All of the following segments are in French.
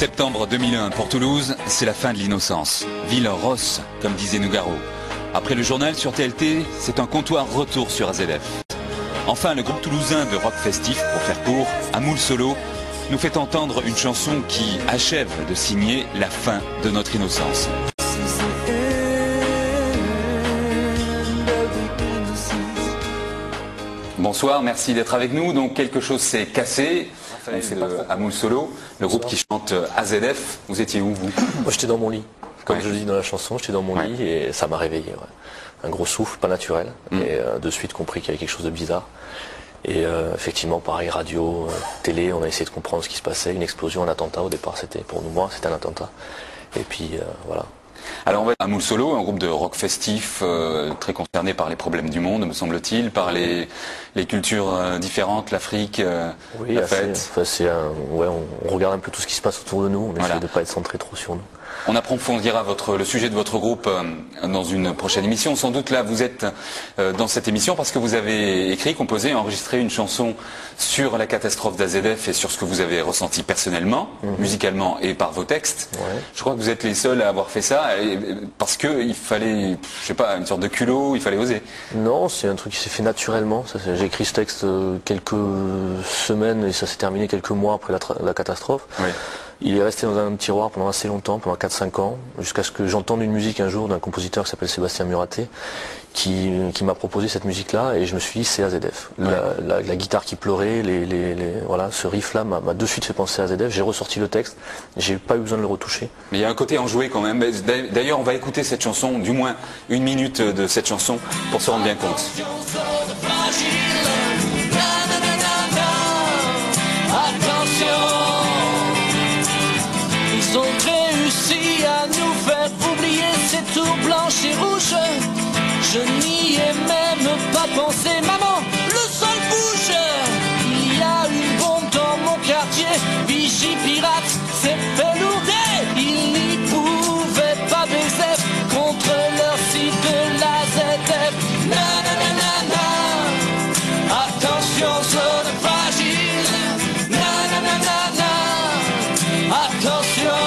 Septembre 2001 pour Toulouse, c'est la fin de l'innocence. Ville Rosse, comme disait Nougaro. Après le journal sur TLT, c'est un comptoir retour sur AZF. Enfin, le groupe toulousain de rock festif, pour faire court, Amoul Solo, nous fait entendre une chanson qui achève de signer la fin de notre innocence. Bonsoir, merci d'être avec nous. Donc quelque chose s'est cassé. C'est Amoul Solo, le groupe qui chante AZF. Vous étiez où, vous? Moi, j'étais dans mon lit. Comme je le dis dans la chanson, j'étais dans mon lit et ça m'a réveillé. Ouais. Un gros souffle, pas naturel. Et de suite compris qu'il y avait quelque chose de bizarre. Et effectivement, pareil, radio, télé, on a essayé de comprendre ce qui se passait. Une explosion, un attentat. Au départ, c'était pour nous, moi, c'était un attentat. Et puis, voilà. Alors, on va Amoul Solo, un groupe de rock festif très concerné par les problèmes du monde, me semble-t-il, par les cultures différentes, l'Afrique, oui, la fête. Enfin, on regarde un peu tout ce qui se passe autour de nous. On essaie de ne pas être centré trop sur nous. On approfondira le sujet de votre groupe dans une prochaine émission. Sans doute là, vous êtes dans cette émission parce que vous avez écrit, composé, enregistré une chanson sur la catastrophe d'AZF et sur ce que vous avez ressenti personnellement, musicalement et par vos textes. Ouais. Je crois que vous êtes les seuls à avoir fait ça parce qu'il fallait, je sais pas, une sorte de culot, il fallait oser. Non, c'est un truc qui s'est fait naturellement. J'ai écrit ce texte quelques semaines et ça s'est terminé quelques mois après la catastrophe. Oui. Il est resté dans un tiroir pendant assez longtemps, pendant 4-5 ans, jusqu'à ce que j'entende une musique un jour d'un compositeur qui s'appelle Sébastien Muraté, qui m'a proposé cette musique-là, et je me suis dit c'est AZF. Ouais. La guitare qui pleurait, voilà, ce riff-là m'a de suite fait penser à AZF. J'ai ressorti le texte, j'ai pas eu besoin de le retoucher. Mais il y a un côté enjoué quand même. D'ailleurs, on va écouter cette chanson, du moins une minute de cette chanson, pour se rendre bien compte. Ils ont réussi à nous faire oublier ces tours blanches et rouges. Je n'y ai même pas pensé, maman, le sol bouge. Il y a une bombe dans mon quartier, vigie pirate, c'est fait lourder. Ils n'y pouvaient pas baiser contre leur site de la ZF. Nanana, attention, zone fragile. Nanana, attention.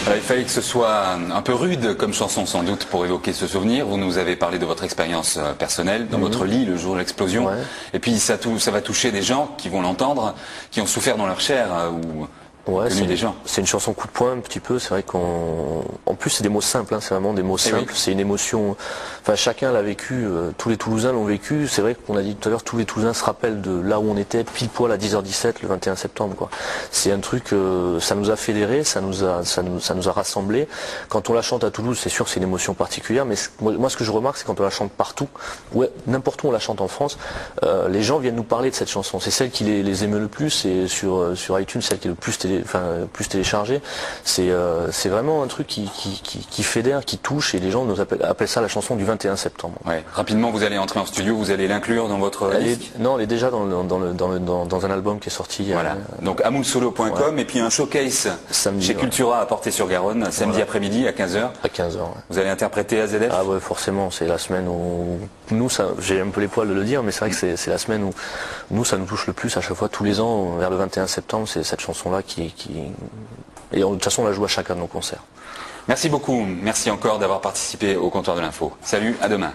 Alors, il fallait que ce soit un peu rude comme chanson sans doute pour évoquer ce souvenir. Vous nous avez parlé de votre expérience personnelle dans votre lit le jour de l'explosion. Ouais. Et puis ça va toucher des gens qui vont l'entendre, qui ont souffert dans leur chair ou connu des gens. C'est une chanson coup de poing un petit peu. C'est vrai en plus c'est des mots simples, hein, c'est vraiment des mots simples. C'est une émotion. Enfin chacun l'a vécu, tous les Toulousains l'ont vécu. C'est vrai qu'on a dit tout à l'heure, tous les Toulousains se rappellent de là où on était pile poil à 10h17 le 21 septembre. Quoi. C'est un truc, ça nous a fédérés, ça nous a rassemblés. Quand on la chante à Toulouse, c'est sûr c'est une émotion particulière. Mais moi ce que je remarque, c'est quand on la chante partout, n'importe où on la chante en France, les gens viennent nous parler de cette chanson. C'est celle qui les émeut le plus et sur iTunes celle qui est le plus téléchargée. C'est vraiment un truc qui fédère, qui touche et les gens nous appellent ça la chanson du 21 septembre. Ouais. Rapidement, vous allez entrer en studio, vous allez l'inclure dans votre disque. Non, elle est déjà dans un album qui est sorti. Voilà. Donc amoulsolo.com et puis un showcase samedi, chez Cultura à Portée-sur-Garonne, samedi après-midi à 15h. À 15h. Ouais. Vous allez interpréter AZF. Ah ouais, forcément, c'est la semaine où nous, j'ai un peu les poils de le dire, mais c'est vrai que c'est la semaine où nous, ça nous touche le plus à chaque fois, tous les ans, vers le 21 septembre, c'est cette chanson-là et de toute façon, on la joue à chacun de nos concerts. Merci beaucoup, merci encore d'avoir participé au Comptoir de l'Info. Salut, à demain.